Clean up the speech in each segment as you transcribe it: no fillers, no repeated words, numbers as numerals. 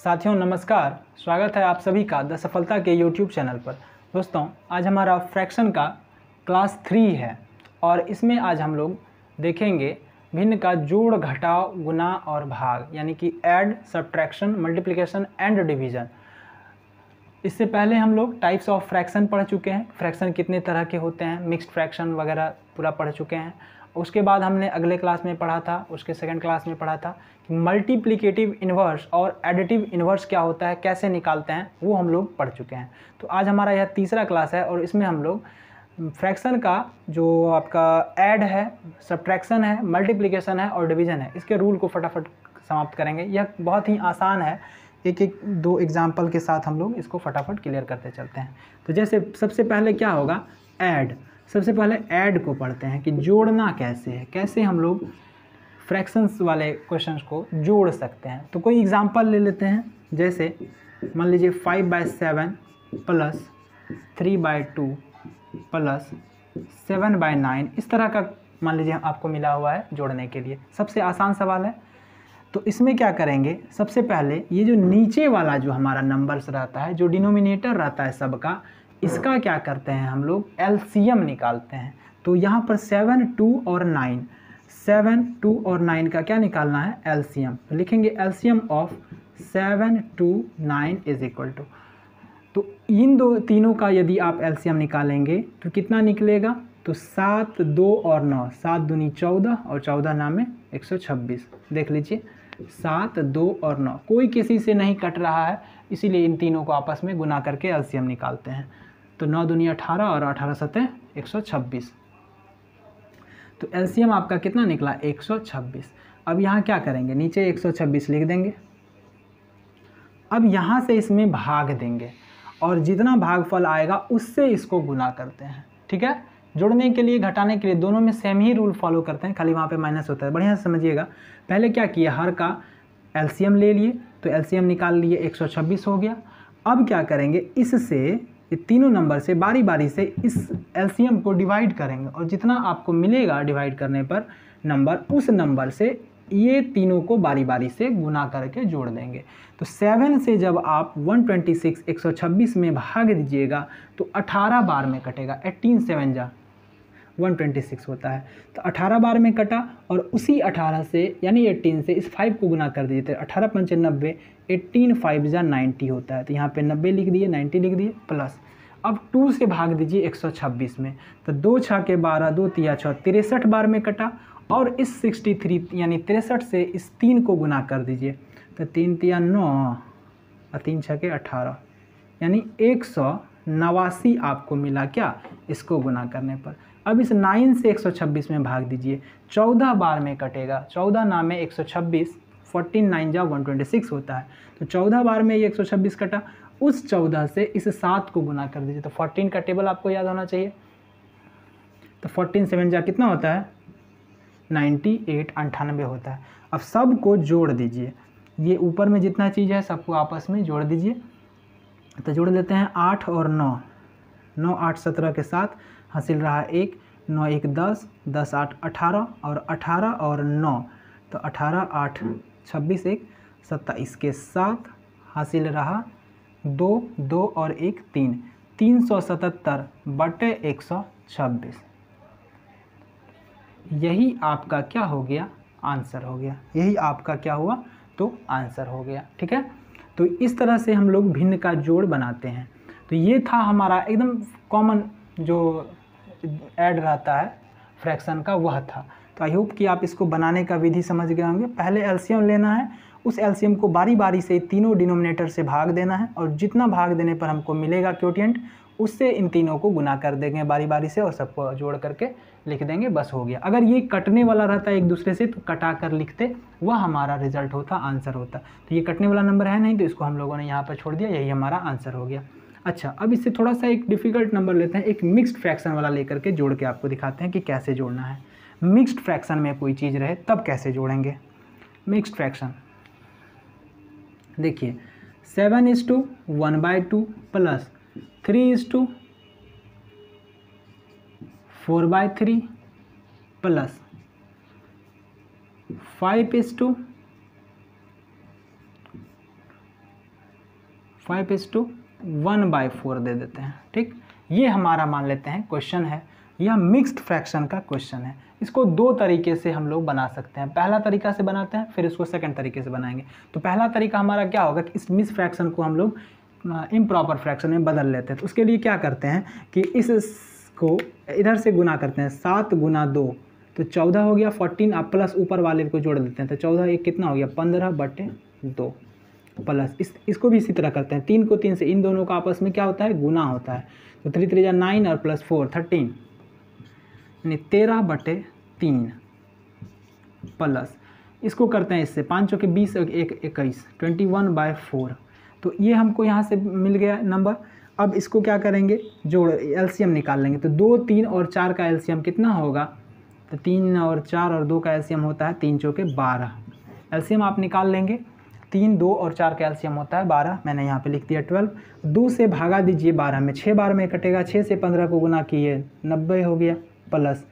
साथियों नमस्कार, स्वागत है आप सभी का द सफलता के YouTube चैनल पर। दोस्तों आज हमारा फ्रैक्शन का क्लास 3 है और इसमें आज हम लोग देखेंगे भिन्न का जोड़, घटाव, गुना और भाग, यानी कि add, subtraction, multiplication and division. इससे पहले हम लोग टाइप्स ऑफ फ्रैक्शन पढ़ चुके हैं, फ्रैक्शन कितने तरह के होते हैं, मिक्स्ड फ्रैक्शन वगैरह पूरा पढ़ चुके हैं। उसके बाद हमने अगले क्लास में पढ़ा था, उसके सेकंड क्लास में पढ़ा था कि मल्टीप्लिकेटिव इन्वर्स और एडिटिव इन्वर्स क्या होता है, कैसे निकालते हैं, वो हम लोग पढ़ चुके हैं। तो आज हमारा यह तीसरा क्लास है और इसमें हम लोग फ्रैक्शन का जो आपका ऐड है, सब्ट्रैक्शन है, मल्टीप्लिकेशन है और डिवीज़न है, इसके रूल को फटाफट समाप्त करेंगे। यह बहुत ही आसान है, एक दो एग्जाम्पल के साथ हम लोग इसको फटाफट क्लियर करते चलते हैं। तो जैसे सबसे पहले क्या होगा, ऐड। सबसे पहले ऐड को पढ़ते हैं कि जोड़ना कैसे है, कैसे हम लोग फ्रैक्शंस वाले क्वेश्चंस को जोड़ सकते हैं। तो कोई एग्जांपल ले लेते हैं, जैसे मान लीजिए 5/7 प्लस 3/2 प्लस 7/9, इस तरह का मान लीजिए आपको मिला हुआ है जोड़ने के लिए। सबसे आसान सवाल है। तो इसमें क्या करेंगे, सबसे पहले ये जो नीचे वाला जो हमारा नंबर्स रहता है, जो डिनोमिनेटर रहता है सबका, इसका क्या करते हैं हम लोग, एलसीएम निकालते हैं। तो यहाँ पर 7, 2 और 9, 7, 2 और 9 का क्या निकालना है, एलसीएम। तो लिखेंगे LCM of 7, 2, 9 is equal to, तो इन तीनों का यदि आप एलसीएम निकालेंगे तो कितना निकलेगा, तो 7, 2 और 9, 7 दूनी 14 और 14 नामे 126। देख लीजिए 7, 2 और 9 कोई किसी से नहीं कट रहा है, इसीलिए इन तीनों को आपस में गुना करके एलसीएम निकालते हैं। तो 9 दूनी 18 और 18 सतह 126। तो एलसीएम आपका कितना निकला, 126। अब यहाँ क्या करेंगे, नीचे 126 लिख देंगे। अब यहाँ से इसमें भाग देंगे और जितना भागफल आएगा उससे इसको गुना करते हैं। ठीक है, जोड़ने के लिए, घटाने के लिए दोनों में सेम ही रूल फॉलो करते हैं, खाली वहाँ पे माइनस होता है। बढ़िया से समझिएगा। पहले क्या किया, हर का एलसीएम ले लिए, तो एलसीएम निकाल लिए, 126 हो गया। अब क्या करेंगे, इससे ये तीनों नंबर से बारी बारी से इस एलसीएम को डिवाइड करेंगे और जितना आपको मिलेगा डिवाइड करने पर नंबर, उस नंबर से ये तीनों को बारी बारी से गुना करके जोड़ देंगे। तो 7 से जब आप 126 126 में भाग दीजिएगा तो 18 बार में कटेगा। 18 7 जा 126 होता है, तो 18 बार में कटा और उसी 18 से यानी 18 से इस 5 को गुना कर दीजिए। तो 18 पंचे 90, 18 5 जा 90 होता है। तो यहाँ पे 90 लिख दिए, 90 लिख दिए, प्लस अब 2 से भाग दीजिए 126 में, तो 2 6 के 12, 2 तिया 6, 63 बार में कटा और इस 63 यानी 63 से इस 3 को गुना कर दीजिए। तो 3 तिया 9 और 3 6 के 18, यानी 189 आपको मिला क्या, इसको गुना करने पर। अब इस 9 से 126 में भाग दीजिए, 14 बार में कटेगा। 14 नामे 126, 14 9 जा 126 होता है। तो 14 बार में ये 126 कटा, उस 14 से इस 7 को गुना कर दीजिए। तो 14 का टेबल आपको याद होना चाहिए। तो 14 7 जा कितना होता है, 98 98 होता है। अब सब को जोड़ दीजिए, ये ऊपर में जितना चीज़ है सबको आपस में जोड़ दीजिए। तो जोड़ लेते हैं 8 और 9, 9 8 17 के साथ हासिल रहा 1, 9 1 10, 10 8 18 और 18 और 9, तो 18 8 26 1 27 के साथ हासिल रहा 2, 2 और 1 3, 377 बटे 126। यही आपका क्या हो गया, आंसर हो गया। यही आपका क्या हुआ, तो आंसर हो गया। ठीक है, तो इस तरह से हम लोग भिन्न का जोड़ बनाते हैं। तो ये था हमारा एकदम कॉमन जो ऐड रहता है फ्रैक्शन का, वह था। तो आई होप कि आप इसको बनाने का विधि समझ गए होंगे। पहले एलसीएम लेना है, उस एलसीएम को बारी बारी से तीनों डिनोमिनेटर से भाग देना है और जितना भाग देने पर हमको मिलेगा क्वोटिएंट, उससे इन तीनों को गुना कर देंगे बारी बारी से और सबको जोड़ करके लिख देंगे, बस हो गया। अगर ये कटने वाला रहता है एक दूसरे से तो कटा कर लिखते, वह हमारा रिजल्ट होता, आंसर होता। तो ये कटने वाला नंबर है नहीं, तो इसको हम लोगों ने यहाँ पर छोड़ दिया, यही हमारा आंसर हो गया। अच्छा, अब इससे थोड़ा सा एक डिफ़िकल्ट नंबर लेते हैं, एक मिक्स्ड फ्रैक्शन वाला लेकर के जोड़ के आपको दिखाते हैं कि कैसे जोड़ना है। मिक्स्ड फ्रैक्शन में कोई चीज़ रहे तब कैसे जोड़ेंगे। मिक्स्ड फ्रैक्शन देखिए, 7:1/2 प्लस 3:4/3 प्लस 5:2 5:1/4 दे देते हैं। ठीक, ये हमारा मान लेते हैं क्वेश्चन है। यह मिक्स्ड फ्रैक्शन का क्वेश्चन है। इसको दो तरीके से हम लोग बना सकते हैं। पहला तरीका से बनाते हैं, फिर इसको सेकंड तरीके से बनाएंगे। तो पहला तरीका हमारा क्या होगा कि इस मिक्स्ड फ्रैक्शन को हम लोग इम्प्रॉपर फ्रैक्शन में बदल लेते हैं। तो उसके लिए क्या करते हैं कि इसको इधर से गुना करते हैं, 7 × 2 तो 14 हो गया। 14 आप प्लस ऊपर वाले को जोड़ देते हैं तो 14 एक कितना हो गया 15/2 प्लस इसको भी इसी तरह करते हैं। 3 को 3 से, इन दोनों का आपस में क्या होता है गुना होता है। तो 3 3 9 और प्लस 4 13 यानी 13/3 प्लस इसको करते हैं इससे 5 चौके 20 और 1 21 21/4। तो ये हमको यहाँ से मिल गया नंबर। अब इसको क्या करेंगे जोड़ एलसीएम निकाल लेंगे। तो 2 3 और 4 का एलसीएम कितना होगा, तो 3 और 4 और 2 का एलसीएम होता है 3 चौके 12। एलसीएम आप निकाल लेंगे। 3 2 और 4 का एलसीएम होता है 12, मैंने यहाँ पे लिख दिया 12। 2 से भागा दीजिए 12 में, 6 बार में कटेगा। 6 से 15 को गुना किए 90 हो गया प्लस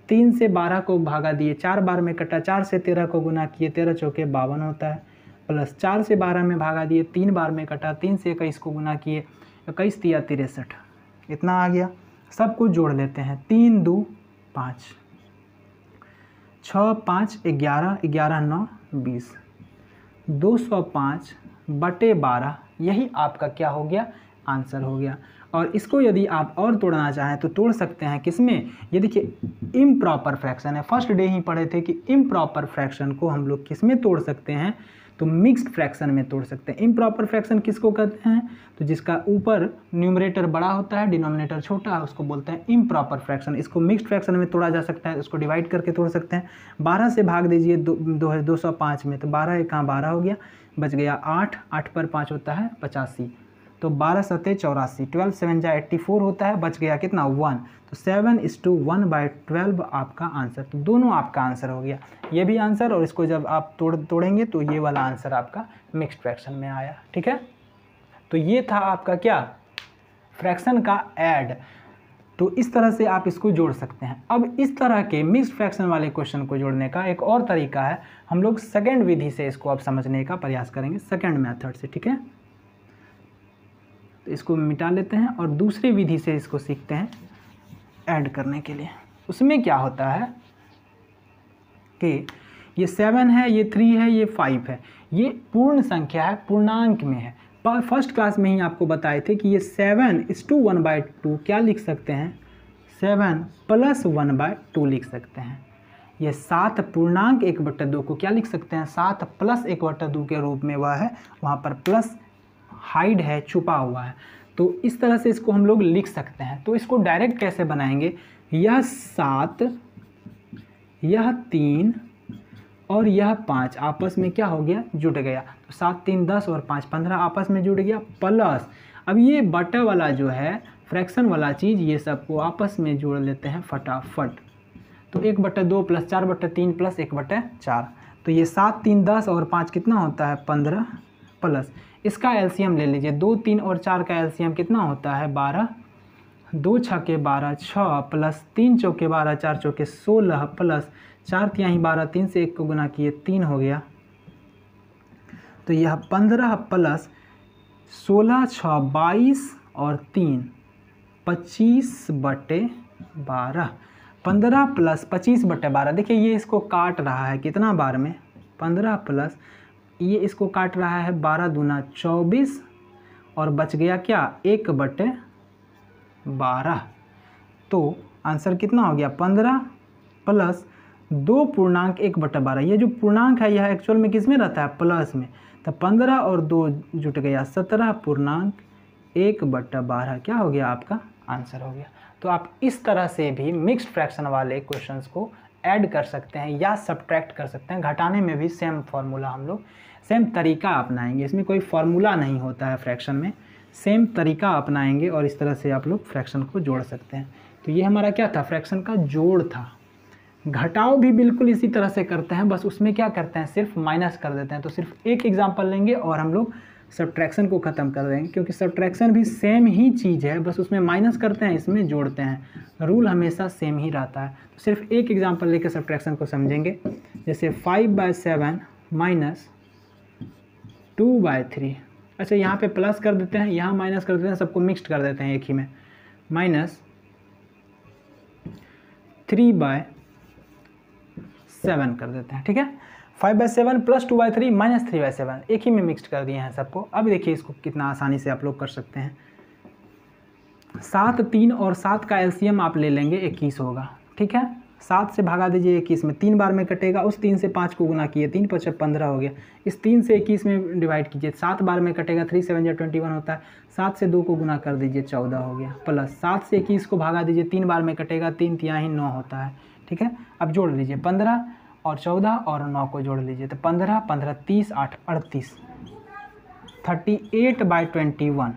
3 से 12 को भागा दिए, 4 बार में कटा। 4 से 13 को गुना किए 13 चौके 52 होता है प्लस 4 से 12 में भागा दिए, 3 बार में कटा। 3 से 21 को गुना किए 21 तिया 63, इतना आ गया। सब कुछ जोड़ लेते हैं। 3 2 5 6 5 11 11 9 20 205/12 यही आपका क्या हो गया आंसर हो गया। और इसको यदि आप और तोड़ना चाहें तो तोड़ सकते हैं किसमें, ये देखिए इम्प्रॉपर फ्रैक्शन है। फर्स्ट डे ही पढ़े थे कि इम्प्रॉपर फ्रैक्शन को हम लोग किस में तोड़ सकते हैं, तो मिक्स्ड फ्रैक्शन में तोड़ सकते हैं। इम्प्रॉपर फ्रैक्शन किसको कहते हैं, तो जिसका ऊपर न्यूमरेटर बड़ा होता है डिनोमिनेटर छोटा है उसको बोलते हैं इम्प्रॉपर फ्रैक्शन। इसको मिक्स्ड फ्रैक्शन में तोड़ा जा सकता है, इसको डिवाइड करके तोड़ सकते हैं। 12 से भाग दीजिए 205 में, तो 12 एक 12 हो गया, बच गया 8 8 पर 5 होता है 85, तो 12 7 84, 12 7 जा 84 होता है, बच गया कितना 1, तो 7:1/12 आपका आंसर। तो दोनों आपका आंसर हो गया, ये भी आंसर और इसको जब आप तोड़ेंगे तो ये वाला आंसर आपका मिक्स्ड फ्रैक्शन में आया। ठीक है, तो ये था आपका क्या फ्रैक्शन का ऐड। तो इस तरह से आप इसको जोड़ सकते हैं। अब इस तरह के मिक्स्ड फ्रैक्शन वाले क्वेश्चन को जोड़ने का एक और तरीका है, हम लोग सेकेंड विधि से इसको अब समझने का प्रयास करेंगे, सेकेंड मेथड से। ठीक है, तो इसको मिटा लेते हैं और दूसरी विधि से इसको सीखते हैं ऐड करने के लिए। उसमें क्या होता है कि ये 7 है, ये 3 है, ये 5 है, ये पूर्ण संख्या है, पूर्णांक में है। फर्स्ट क्लास में ही आपको बताए थे कि ये 7:1/2 क्या लिख सकते हैं, 7 + 1/2 लिख सकते हैं। ये 7 पूर्णांक 1/2 को क्या लिख सकते हैं, 7 + 1/2 के रूप में वह है, वहाँ पर प्लस हाइड है, छुपा हुआ है। तो इस तरह से इसको हम लोग लिख सकते हैं। तो इसको डायरेक्ट कैसे बनाएंगे, यह 7 यह 3 और यह 5 आपस में क्या हो गया जुट गया, तो 7 3 10 और 5 15 आपस में जुड़ गया प्लस। अब ये बटा वाला जो है फ्रैक्शन वाला चीज़, ये सबको आपस में जोड़ लेते हैं फटाफट। तो 1/2 + 4/3 + 1/4, तो ये 7 3 10 और 5 कितना होता है 15 प्लस इसका एलसीएम ले लीजिए। 2 3 और 4 का एलसीएम कितना होता है 12, 2 छके 12 6 प्लस 3 चौके 12 4 चौके 16 प्लस 4 तिहाई 12, 3 से 1 को गुना किए 3 हो गया। तो यह 15 प्लस 16 6 22 और 3 25/12, 15 प्लस 25/12। देखिए ये इसको काट रहा है कितना बार में, 15 प्लस ये इसको काट रहा है 12 दूना 24 और बच गया क्या 1/12। तो आंसर कितना हो गया 15 प्लस 2 पूर्णांक 1/12। ये जो पूर्णांक है यह एक्चुअल में किस में रहता है प्लस में, तो 15 और 2 जुट गया 17 पूर्णांक 1/12 क्या हो गया आपका आंसर हो गया। तो आप इस तरह से भी मिक्स्ड फ्रैक्शन वाले क्वेश्चंस को ऐड कर सकते हैं या सब्ट्रैक्ट कर सकते हैं। घटाने में भी सेम फार्मूला हम लोग सेम तरीका अपनाएंगे, इसमें कोई फार्मूला नहीं होता है फ्रैक्शन में, सेम तरीका अपनाएंगे और इस तरह से आप लोग फ्रैक्शन को जोड़ सकते हैं। तो ये हमारा क्या था फ्रैक्शन का जोड़ था। घटाव भी बिल्कुल इसी तरह से करते हैं, बस उसमें क्या करते हैं सिर्फ माइनस कर देते हैं। तो सिर्फ एक एग्जाम्पल लेंगे और हम लोग सब्ट्रैक्शन को ख़त्म कर देंगे, क्योंकि सब्ट्रैक्शन भी सेम ही चीज़ है, बस उसमें माइनस करते हैं इसमें जोड़ते हैं, रूल हमेशा सेम ही रहता है। तो सिर्फ एक एग्जाम्पल लेकर सब्ट्रैक्शन को समझेंगे, जैसे 5/7 - 2/3 अच्छा यहाँ पे प्लस कर देते हैं, यहाँ माइनस कर देते हैं, सबको मिक्स्ड कर देते हैं एक ही में, -3/7 कर देते हैं। ठीक है, 5/7 + 2/3 -3/7 एक ही में मिक्स्ड कर दिए हैं सबको। अब देखिए इसको कितना आसानी से आप लोग कर सकते हैं। 7, 3 और 7 का एलसीएम आप ले लेंगे, 21 होगा। ठीक है, 7 से भागा दीजिए 21 में, 3 बार में कटेगा, उस 3 से 5 को गुना किए, 3 × 5 = 15 हो गया। इस 3 से 21 में डिवाइड कीजिए, 7 बार में कटेगा, 3 × 7 = 21 होता है। 7 से 2 को गुना कर दीजिए, 14 हो गया, प्लस 7 से 21 को भागा दीजिए, 3 बार में कटेगा, 3 × 3 = 9 होता है। ठीक है, अब जोड़ लीजिए 15 और 14 और 9 को जोड़ लीजिए, तो 15, 15, 30, 8, 38, 38/21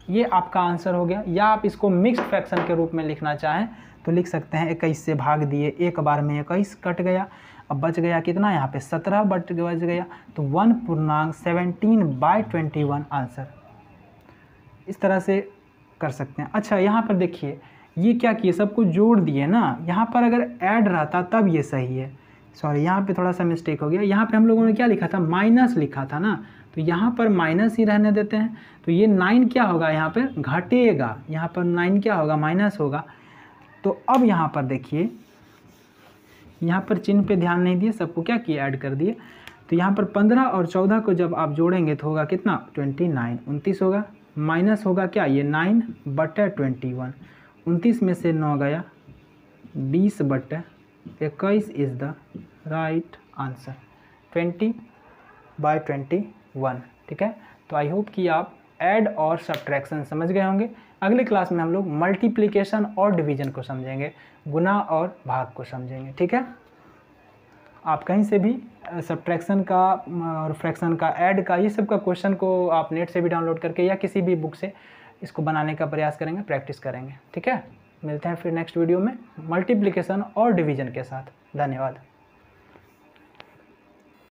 ये आपका आंसर हो गया। या आप इसको मिक्स्ड फ्रैक्शन के रूप में लिखना चाहें तो लिख सकते हैं, 21 से भाग दिए, एक बार में 21 कट गया, अब बच गया कितना, यहाँ पे 17 बच गया, तो 1.17/21 आंसर। इस तरह से कर सकते हैं। अच्छा यहाँ पर देखिए ये क्या किए, सबको जोड़ दिए ना, यहाँ पर अगर ऐड रहता तब ये सही है, सॉरी यहाँ पे थोड़ा सा मिस्टेक हो गया। यहाँ पे हम लोगों ने क्या लिखा था, माइनस लिखा था ना, तो यहाँ पर माइनस ही रहने देते हैं। तो ये 9 क्या होगा, यहाँ पर घटेगा, यहाँ पर 9 क्या होगा, माइनस होगा। तो अब यहाँ पर देखिए, यहाँ पर चिन्ह पे ध्यान नहीं दिए, सबको क्या किए, ऐड कर दिए। तो यहाँ पर 15 और 14 को जब आप जोड़ेंगे तो होगा कितना, 29, 29 होगा, माइनस होगा क्या, ये 9/21, 29 में से 9 गया, 20/21 इज़ द राइट आंसर, 20/21। ठीक है, तो आई होप कि आप ऐड और सब्ट्रैक्शन समझ गए होंगे। अगले क्लास में हम लोग मल्टीप्लिकेशन और डिवीजन को समझेंगे, गुना और भाग को समझेंगे। ठीक है, आप कहीं से भी सब्ट्रैक्शन का और फ्रैक्शन का, ऐड का, ये सब का क्वेश्चन को आप नेट से भी डाउनलोड करके या किसी भी बुक से इसको बनाने का प्रयास करेंगे, प्रैक्टिस करेंगे। ठीक है, मिलते हैं फिर नेक्स्ट वीडियो में मल्टीप्लिकेशन और डिवीजन के साथ। धन्यवाद।